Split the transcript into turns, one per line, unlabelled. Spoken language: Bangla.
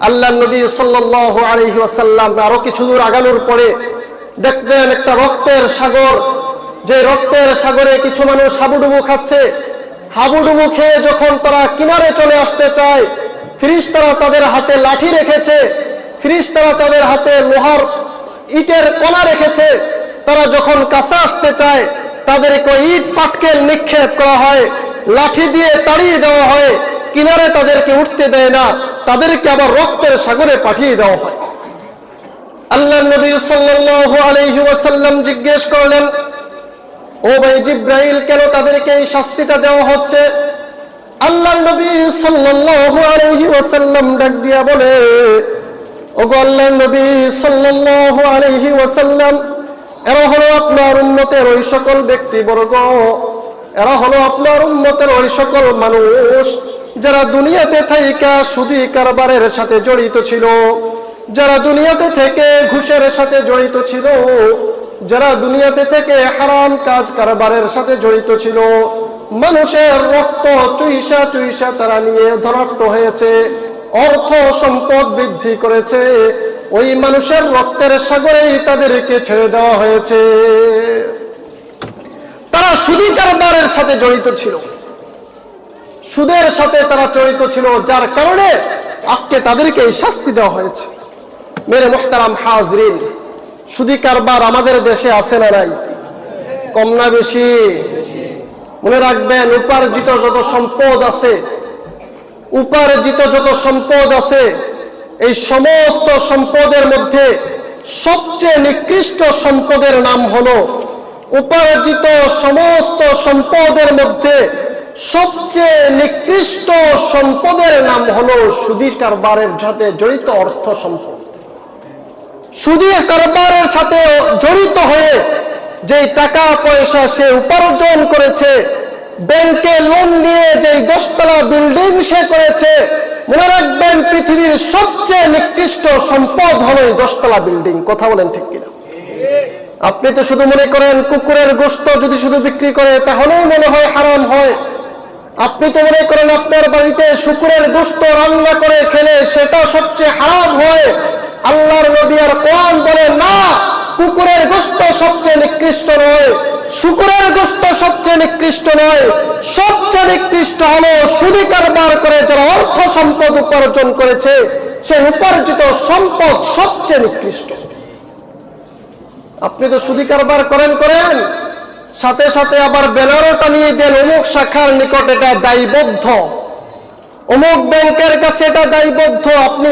আল্লাহর নবী সাল্লাল্লাহু আলাইহি ওয়াসাল্লাম আরো কিছু দূর আগানোর পরে দেখবেন একটা রক্তের সাগর, যে রক্তের সাগরে কিছু মানুষ হাবুডুবু খাচ্ছে। হাবুডুবু খেয়ে যখন তারা কিনারে চলে আসতে চায়, ফেরেশতারা তাদের হাতে লাঠি রেখেছে, ফেরেশতারা তাদের হাতে লোহার ইটের কণা রেখেছে। তারা যখন কাছে আসতে চায় তাদেরকে ইট পাটকেল নিক্ষেপ করা হয়, লাঠি দিয়ে তাড়িয়ে দেওয়া হয়, কিনারে তাদেরকে উঠতে দেয় না, তাদেরকে আবার রক্তের সাগরে পাঠিয়ে দেওয়া হয়। আল্লাহর নবী সাল্লাল্লাহু আলাইহি ওয়াসাল্লাম জিজ্ঞেস করলেন, ও ভাই জিব্রাইল, কেন তাদেরকে এই শাস্তিটা দেওয়া হচ্ছে? আল্লাহর নবী সাল্লাল্লাহু আলাইহি ওয়াসাল্লাম ডাক দিয়া বলে, ওগো আল্লাহর নবী সাল্লাল্লাহু আলাইহি ওয়াসাল্লাম, এরা হলো আপনার উম্মতের ওই সকল ব্যক্তিবর্গ, এরা হলো আপনার উম্মতের ওই সকল মানুষ যারা দুনিয়াতে থাইকা সুদী কারবারের সাথে জড়িত ছিল, যারা দুনিয়াতে থেকে ঘুষের সাথে জড়িত ছিল, যারা দুনিয়াতে থেকে হারাম কাজ কারবারের সাথে জড়িত ছিল। মানুষের রক্ত চুইসা চুইসা তারা নিয়ে ধনাঢ্য হয়েছে, অর্থ সম্পদ বৃদ্ধি করেছে। ওই মানুষের রক্তের সাগরেই তাদেরকে ছেড়ে দেওয়া হয়েছে। তারা সুদী কারবারের সাথে জড়িত ছিল, সুদের সাথে তারা জড়িত ছিল, যার কারণে আজকে তাদেরকে এই শাস্তি দেওয়া হয়েছে। মেরে মুহতারাম হাজরিন, সুদী কারবার আমাদের দেশে আছে না নাই? কম না বেশি? মনে রাখবেন, উপার্জিত যত সম্পদ আছে, উপার্জিত যত সম্পদ আছে, এই সমস্ত সম্পদের মধ্যে সবচেয়ে নিকৃষ্ট সম্পদের নাম হলো, উপার্জিত সমস্ত সম্পদের মধ্যে সবচেয়ে নিকৃষ্ট সম্পদের নাম হলো সুদী কারবারের সাথে জড়িত অর্থ সম্পদ। সুদী কারবারের সাথে জড়িত হয়ে যে টাকা পয়সা সে উপার্জন করেছে, ব্যাংকে লোন নিয়ে যে 10 তলা বিল্ডিং সে করেছে, মনে রাখবেন পৃথিবীর সবচেয়ে নিকৃষ্ট সম্পদ হলো 10 তলা বিল্ডিং। কথা বলেন ঠিক কিনা? আপনি তো শুধু মনে করেন কুকুরের গোশত যদি শুধু বিক্রি করে তাহলেই মনে হয় হারাম হয়। আপনি তো মনে করেন আপনার বাড়িতে শুকরের গোশত রান্না করে খেলে সেটা সবচেয়ে হারাম হয়। আল্লাহর নবী আর কোরআন বলে না, কুকুরের গোশত সবচেয়ে নিকৃষ্ট নয়, শুকরের গোশত সবচেয়ে নিকৃষ্ট নয়, সবচেয়ে নিকৃষ্ট হলো সুদী কারবার করে যারা অর্থ সম্পদ উপার্জন করেছে, সেই উপার্জিত সম্পদ সবচেয়ে নিকৃষ্ট। আপনি তো সুদী কারবার করেন, সাথে সাথে আবার ব্যানারও টানিয়ে দেন, অমুক শাখার নিকট এটা দায়বদ্ধ, অমুক ব্যাংকের কাছে এটা দায়বদ্ধ। আপনি